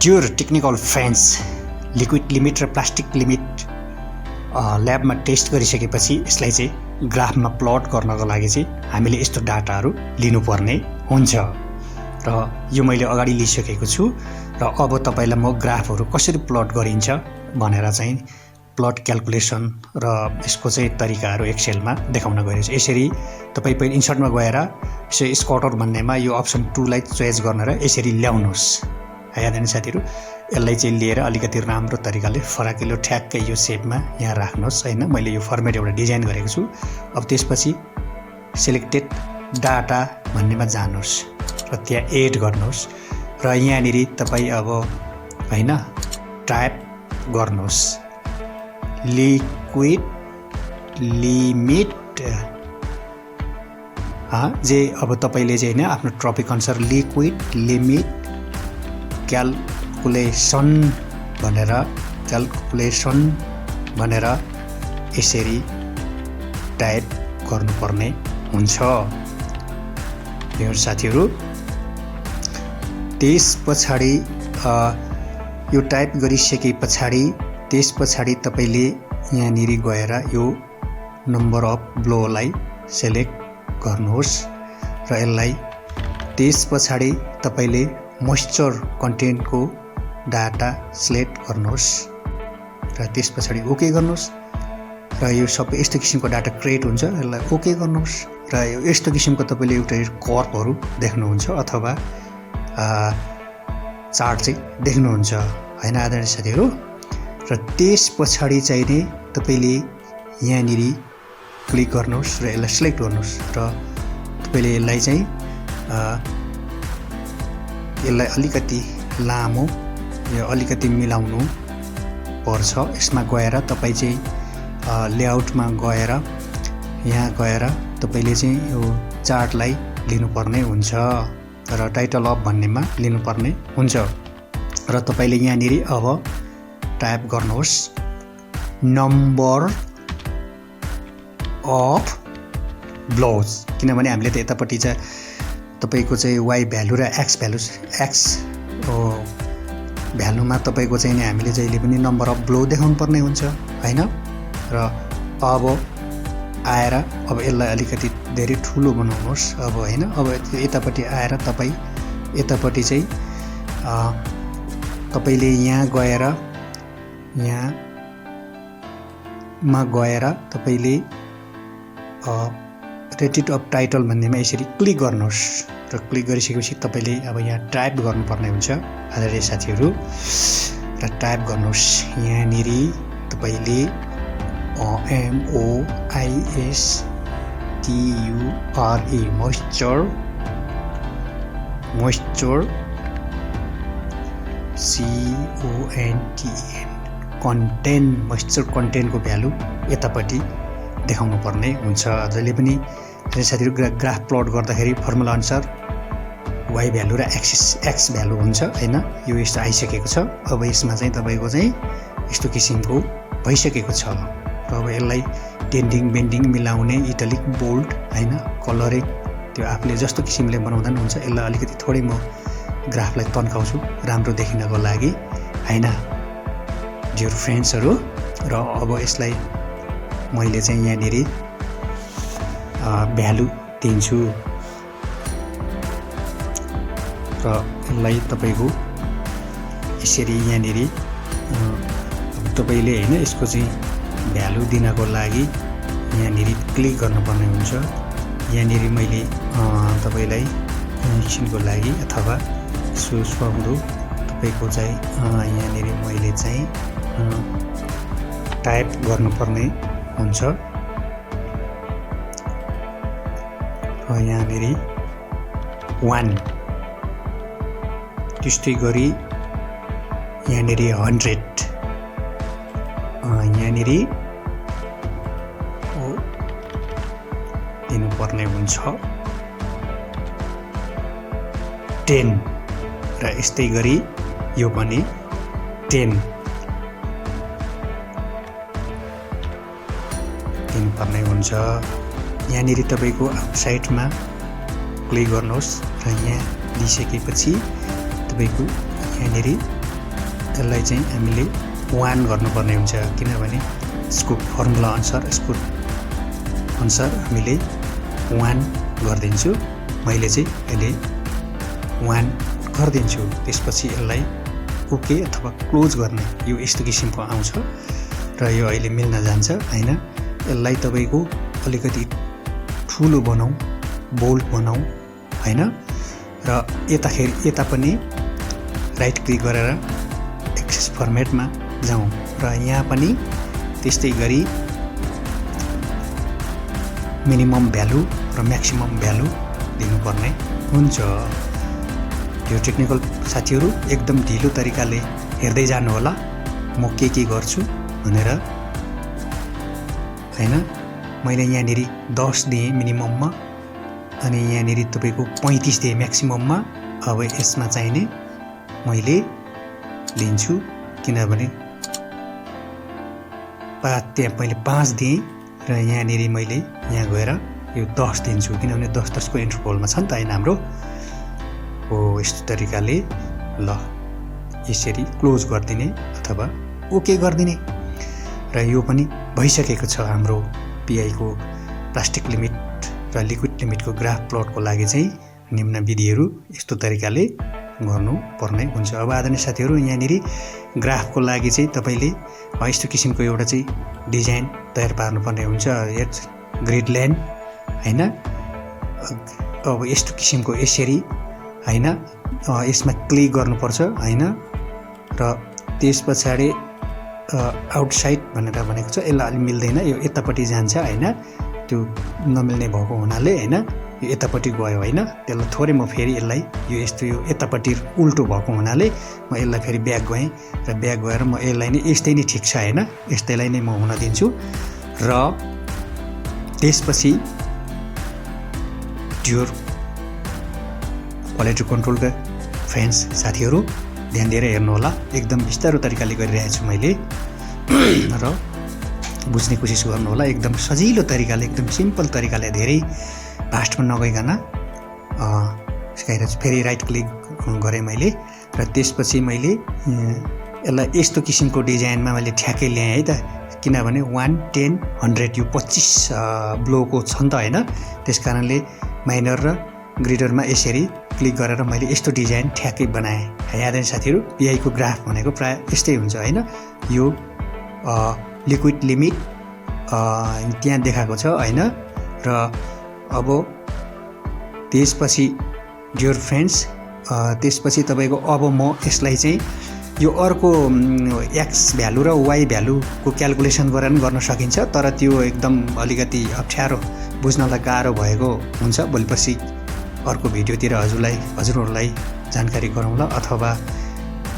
Dear technical friends, liquid limit र plastic limit ल्याबमा test गरिसकेपछि यसलाई चाहिँ ग्राफमा प्लट गर्नको लागि चाहिँ हामीले यस्तो डाटाहरू लिनुपर्ने हुन्छ र यो मैले अगाडि लिइसकेको छु र अब तपाईलाई म ग्राफहरू कसरी प्लट गरिन्छ भनेर चाहिँ प्लट क्याल्कुलेसन र यसको चाहिँ तरिकाहरू एक्सेलमा देखाउन गइरहेको छु। यसरी तपाई पहिले इन्सर्टमा गएर स्कटर भन्नेमा यो अप्सन 2 लाई चोइस गर्न र यसरी ल्याउनुस्। याद साथीहरु, यसलाई चाहिँ लिएर अलिकति राम्रो तरिकाले फराकिलो ठ्याक्कै यो सेपमा यहाँ राख्नुस् हैन। मैले यो फर्मेट एउटा डिजाइन गरेको छु। अब त्यसपछि सिलेक्टेड डाटा भन्नेमा जानुस् र त्यहाँ एड गर्नुस् र यहाँनेरि तपाई अब हैन टाइप गर्नुस् लिक्विड लिमिट जे अब तपाईले चाहिँ हैन आफ्नो टपिक अनुसार लिक्विड लिमिट क्याल्कुलेसन भनेर यसरी टाइप गर्नुपर्ने हुन्छ। यो साथीहरु, त्यसपछि यो टाइप गरिसकेपछि त्यसपछि तपाईले यहाँनेरि गएर यो नम्बर अफ ब्लोलाई सिलेक्ट गर्नुहोस् र यसलाई त्यसपछि तपाईले मोइस्चर कन्टेन्टको डाटा सिलेक्ट गर्नुहोस् र त्यसपछि ओके गर्नुहोस् र यो सबै यस्तो किसिमको डाटा क्रिएट हुन्छ। यसलाई ओके गर्नुहोस् र यो यस्तो किसिमको तपाईले एउटा कर्वहरू देख्नुहुन्छ अथवा चार्ट चाहिँ देख्नुहुन्छ हैन आदरणीय साथीहरु। र त्यसपछि चाहिँ नि तपाईले यहाँनेरि क्लिक गर्नुहोस् र यसलाई सिलेक्ट गर्नुहोस् र तपाईले यसलाई चाहिँ यसलाई अलिकति लामो यो अलिकति मिलाउनु पर्छ। यसमा गएर तपाई चाहिँ लेआउटमा गएर यहाँ गएर तपाईले चाहिँ यो चार्टलाई लिनुपर्ने हुन्छ र टाइटल अफ भन्नेमा लिनुपर्ने हुन्छ र तपाईले यहाँनेरि अब टाइप गर्नुहोस् नम्बर अफ ब्लोज, किनभने हामीले त यतापट्टि चाहिँ तपाईको चाहिँ y भ्यालु र x भ्यालुमा तपाईको चाहिँ नि हामीले जहिले पनि नम्बर अफ ब्लो देखाउनु पर्ने हुन्छ हैन। र अब आएर अब यसलाई अलिकति धेरै ठुलो बनाउनुहोस् अब हैन। अब यतापट्टि आएर तपाई यतापट्टि चाहिँ तपाईले यहाँ गएर तपाईले रेटेड अफ टाइटल भन्नेमा यसरी क्लिक गर्नुहोस् र क्लिक गरिसकेपछि तपाईले अब यहाँ टाइप गर्नुपर्ने हुन्छ आदरणीय साथीहरु। र टाइप गर्नुहोस् यहाँनेरि तपाईले MOISTURE मोइस्चर CONTENT मोइस्चर कन्टेन्टको भ्यालु यतापट्टि देखाउनु पर्ने हुन्छ। जहिले पनि साथीहरु ग्राफ प्लट गर्दाखेरि फर्मुला अनुसार y भ्यालु र x भ्यालु हुन्छ हैन। यो यस्तो आइसकेको छ। अब यसमा चाहिँ तपाईको चाहिँ यस्तो किसिमको भइसकेको छ र अब यसलाई टेन्डिङ बेन्डिङ मिलाउने इटालिक बोल्ड हैन कलरिङ त्यो आफूले जस्तो किसिमले बनाउँदा पनि हुन्छ। यसलाई अलिकति थोरै म ग्राफलाई तन्काउँछु राम्रो देखिनको लागि हैन डियर फ्रेन्ड्सहरु। र अब यसलाई मैले चाहिँ यहाँनेरि भ्यालु दिन्छु र यसलाई तपाईको यसरी यहाँनेरि तपाईले हैन यसको चाहिँ भ्यालु दिनको लागि यहाँनेरि क्लिक गर्नुपर्ने हुन्छ। यहाँनेरि मैले तपाईलाई एकछिनको लागि अथवा सुहाउँदो तपाईको चाहिँ यहाँनेरि मैले चाहिँ टाइप गर्नुपर्ने हुन्छ र यहाँनेरि 1 त्यस्तै गरी यहाँनेरि 100 यहाँनेरि दिनुपर्ने हुन्छ 10 र यस्तै गरी यो पनि 10 दिनुपर्ने हुन्छ। यहाँनेरि तपाईको साइडमा क्लिक गर्नुहोस् र यहाँ दिइसकेपछि तपाईको यहाँनेरि यसलाई चाहिँ हामीले 1 गर्नुपर्ने हुन्छ किनभने यसको फर्मुला अनुसार हामीले 1 गरिदिन्छु। मैले चाहिँ अहिले 1 गरिदिन्छु। त्यसपछि यसलाई ओके अथवा क्लोज गर्ने यो यस्तो किसिमको आउँछ र यो अहिले मिल्न जान्छ हैन। यसलाई तपाईको अलिकति ठुलो बनाऊ, बोल्ड बनाऊ हैन। र यता पनि राइट क्लिक गरेर एक्सेस फर्मेटमा जाउँ र यहाँ पनि त्यस्तै गरी मिनिमम भ्यालु र म्याक्सिमम भ्यालु दिनुपर्ने हुन्छ। यो टेक्निकल साथीहरु एकदम ढिलो तरिकाले हेर्दै जानु होला म के गर्छु भनेर हैन। मैले यहाँनेरि 10 दिए मिनिमममा अनि यहाँनेरि तपाईको 35 दिए म्याक्सिमममा। अब यसमा चाहिने मैले लिन्छु किनभने त्यहाँ मैले 5 दिए र यहाँनेरि मैले यहाँ गएर यो 10 दिन्छु किनभने 10 को इन्टरभलमा छ नि त हैन हाम्रो। हो यस्तो तरिकाले ल यसरी क्लोज गरिदिने अथवा ओके गरिदिने र यो पनि भइसकेको छ हाम्रो पीआई को प्लास्टिक लिमिट र लिक्विड लिमिटको ग्राफ प्लटको लागि चाहिँ निम्न विधिहरू यस्तो तरिकाले गर्नु पर्ने हुन्छ। अब आदरणीय साथीहरु यहाँनेरि ग्राफको लागि चाहिँ तपाईले यस्तो किसिमको एउटा चाहिँ डिजाइन तयार पार्नुपर्ने हुन्छ। ग्रिड लाइन हैन। अब यस्तो किसिमको यसरी हैन यसमा क्लिक गर्नुपर्छ हैन। र त्यसपछि आउटसाइड भनेर भनेको छ। यसलाई अलि मिल्दैन यो यतापट्टि जान्छ हैन। त्यो नमिल्ने भएको हुनाले हैन यो यतापट्टि गयो हैन। त्यसलाई थोरै म फेरि यसलाई यो यस्तो यो यतापट्टि उल्टो भएको हुनाले म यसलाई फेरि ब्याक गएँ र ब्याक गएर म यसलाई नै यस्तै नै ठिक छ हैन। यस्तैलाई नै म हुन दिन्छु र त्यसपछि ड्युर क्वालिटी कन्ट्रोलका फ्रेन्ड्स साथीहरु ध्यान दिएर हेर्नु होला। एकदम बिस्तारो तरिकाले गरिरहेको छु मैले र बुझ्ने कोसिस गर्नु होला। एकदम सजिलो तरिकाले एकदम सिम्पल तरिकाले धेरै फास्टमा नगइकन फेरि राइट क्लिक गरेँ मैले र त्यसपछि मैले यसलाई यस्तो किसिमको डिजाइनमा मैले ठ्याक्कै ल्याएँ है त। किनभने 1 10 100 यो 25 ब्लोको छ नि त हैन। त्यसकारणले माइनर र ग्रिडरमा यसरी क्लिक गरेर मैले यस्तो डिजाइन ठ्याक्कै बनाएँ। आदरणीय साथीहरु पीआई को ग्राफ भनेको प्राय यस्तै हुन्छ हैन। यो लिक्विड लिमिट त्यहाँ देखाएको छ हैन। र अब त्यसपछि डियर फ्रेन्ड्स त्यसपछि तपाईको अब म यसलाई चाहिँ यो अर्को एक्स भ्यालु र वाई भ्यालुको क्याल्कुलेसन गरेर गर्न सकिन्छ। तर त्यो एकदम अलिकति अप्ठ्यारो बुझ्नलाई गाह्रो भएको हुन्छ। भोलिपछि अर्को भिडियोतिर हजुरहरूलाई जानकारी गराउँला अथवा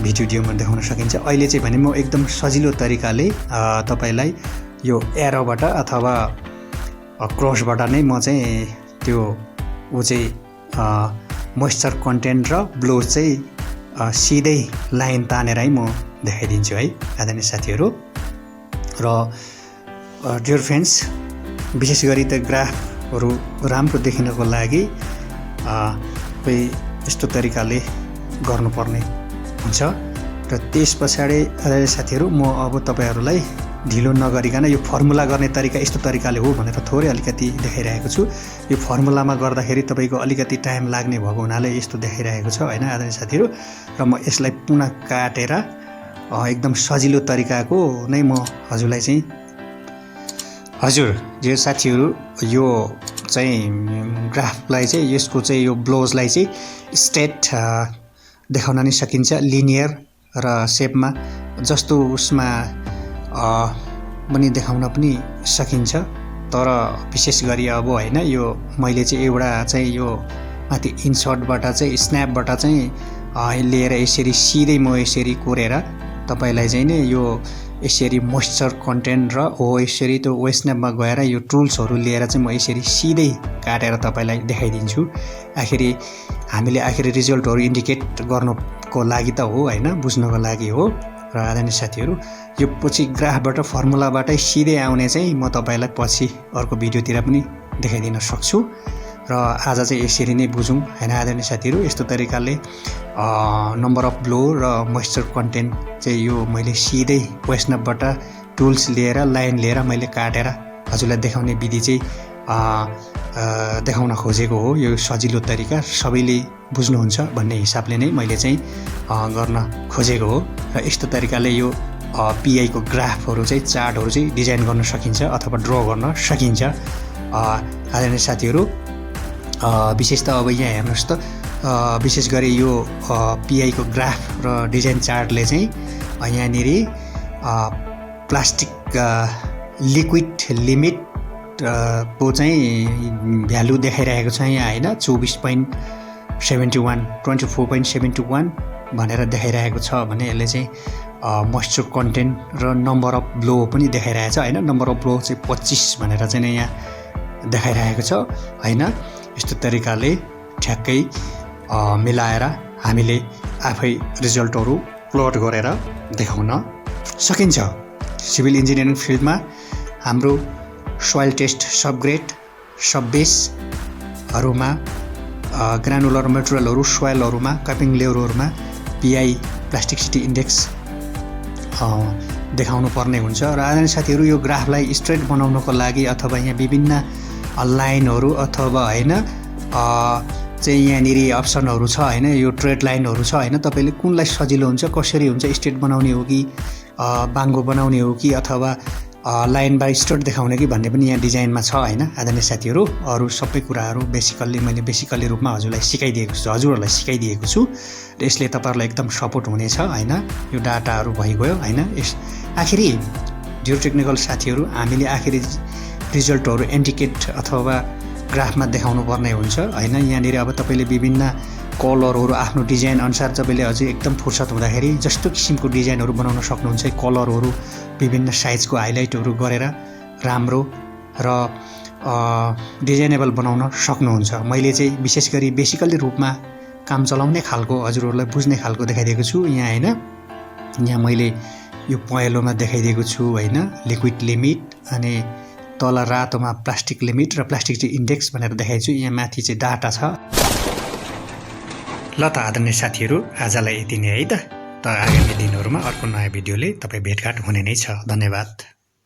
भिडियोमा देखाउन सकिन्छ। अहिले चाहिँ भने म एकदम सजिलो तरिकाले तपाईलाई यो एरोबाट अथवा क्रसबाट नै म चाहिँ त्यो चाहिँ मोइस्चर कन्टेन्ट र ब्लो चाहिँ सिधै लाइन तानेरै म देखाइदिन्छु है आदरणीय साथीहरु। र डियर फ्रेन्ड्स विशेष गरी त ग्राफहरु राम्रो देखिनको लागि यस्तो तरिकाले गर्नुपर्ने हुन्छ। र त्यसपछि आदरणीय साथीहरु म अब तपाईहरुलाई ढिलो नगरिकन यो फर्मुला गर्ने तरिका यस्तो तरिकाले हो भनेर थोरै अलिकति देखाइरहेको छु। यो फर्मुलामा गर्दाखेरि तपाईको अलिकति टाइम लाग्ने भएको हुनाले यस्तो देखाइरहेको छ हैन आदरणीय साथीहरु। र म यसलाई पुनः काटेर एकदम सजिलो तरिकाको नै म हजुरलाई चाहिँ हजुर जे साथीहरु यो चाहिँ ग्राफलाई चाहिँ यसको चाहिँ यो ब्लोजलाई चाहिँ स्ट्रेट देखाउन नि सकिन्छ लिनियर र शेपमा जस्तो उसमा पनि देखाउन पनि सकिन्छ। तर विशेष गरी अब हैन यो मैले चाहिँ एउटा चाहिँ यो माथि इन्सर्टबाट चाहिँ स्न्यापबाट चाहिँ लिएर यसरी सिधै म यसरी कोरेर तपाईलाई चाहिँ नि यो यसरी मोइस्चर कन्टेन्ट र यसरी त्यो वेस्न्यापमा गएर यो टुल्सहरु लिएर चाहिँ म यसरी सिधै काटेर तपाईलाई देखाइदिन्छु। आखिरी हामीले रिजल्टहरु इन्डिकेट गर्नको लागि त हो हैन बुझ्नको लागि हो। र आदरणीय साथीहरु यो पछि ग्राफबाट फर्मुलाबाटै सिधै आउने चाहिँ म तपाईलाई पछि अर्को भिडियोतिर पनि देखाइदिन सक्छु। र आज चाहिँ यसरी नै बुझौँ हैन आदरणीय साथीहरू। यस्तो तरिकाले नम्बर अफ ब्लो र मोइस्चर कन्टेन्ट चाहिँ यो मैले सिधै वैष्णवबाट टुल्स लिएर लाइन लिएर मैले काटेर हजुरलाई देखाउने विधि चाहिँ देखाउन खोजेको हो। यो सजिलो तरिका सबैले बुझ्नुहुन्छ भन्ने हिसाबले नै मैले चाहिँ गर्न खोजेको हो। र यस्तो तरिकाले यो पिआईको ग्राफहरू चाहिँ चार्टहरू चाहिँ डिजाइन गर्न सकिन्छ अथवा ड्र गर्न सकिन्छ आदरणीय साथीहरू। विशेष त अब यहाँ हेर्नुहोस् त विशेष गरी यो पिआईको ग्राफ र डिजाइन चार्टले चाहिँ यहाँनिर प्लास्टिक लिक्विड लिमिट को चाहिँ भ्यालु देखाइरहेको छ यहाँ हैन 24.71 24.71 भनेर देखाइरहेको छ भने यसले चाहिँ मोइस्चर कन्टेन्ट र नम्बर अफ ब्लो पनि देखाइरहेछ हैन। नम्बर अफ ब्लो चाहिँ 25 भनेर चाहिँ यहाँ देखाइरहेको छ हैन। यस्तो तरिकाले ठ्याक्कै मिलाएर हामीले आफै रिजल्टहरू प्लट गरेर देखाउन सकिन्छ। सिभिल इन्जिनियरिङ फिल्डमा हाम्रो सोइल टेस्ट सबग्रेड सबबेसहरूमा ग्रानुलर मेटेरियलहरू सोइलहरूमा कपिङ लेयरहरूमा पिआई प्लास्टिसिटी इन्डेक्स देखाउनु पर्ने हुन्छ। र आदरणीय साथीहरू यो ग्राफलाई स्ट्रेट बनाउनको लागि अथवा यहाँ विभिन्न लाइनहरू अथवा हैन चाहिँ यहाँनिर अप्सनहरू छ हैन। यो ट्रेड लाइनहरू छ हैन। तपाईँले कुनलाई सजिलो हुन्छ कसरी हुन्छ स्ट्रेट बनाउने हो कि बाङ्गो बनाउने हो कि अथवा लाइन बाई स्ट्रेट देखाउने कि भन्ने पनि यहाँ डिजाइनमा छ हैन आदरणीय साथीहरू। अरू सबै कुराहरू मैले बेसिकली रूपमा हजुरहरूलाई सिकाइदिएको छु र यसले तपाईँहरूलाई एकदम सपोर्ट हुनेछ हैन। यो डाटाहरू भइगयो हैन। आखिरी जियो टेक्निकल साथीहरू हामीले आखिरी रिजल्टहरू इन्डिकेट अथवा ग्राफमा देखाउनु पर्ने हुन्छ हैन। यहाँनिर अब तपाईँले विभिन्न कलरहरू आफ्नो डिजाइन अनुसार तपाईँले अझै एकदम फुर्सद हुँदाखेरि जस्तो किसिमको डिजाइनहरू बनाउन सक्नुहुन्छ। कलरहरू विभिन्न साइजको हाइलाइटहरू गरेर राम्रो र डिजाइनेबल बनाउन सक्नुहुन्छ। मैले चाहिँ विशेष गरी बेसिकली रूपमा काम चलाउने खालको हजुरहरूलाई बुझ्ने खालको देखाइदिएको छु यहाँ हैन। यहाँ मैले यो पहेँलोमा देखाइदिएको छु हैन लिक्विड लिमिट अनि तल रातोमा प्लास्टिक लिमिट र प्लास्टिक इन्डेक्स भनेर देखाइछु। यहाँ माथि चाहिँ डाटा छ। ल त आदरणीय साथीहरू आजलाई यति नै है त। आगामी दिनहरूमा अर्को नयाँ भिडियोले तपाईँ भेटघाट हुने नै छ। धन्यवाद।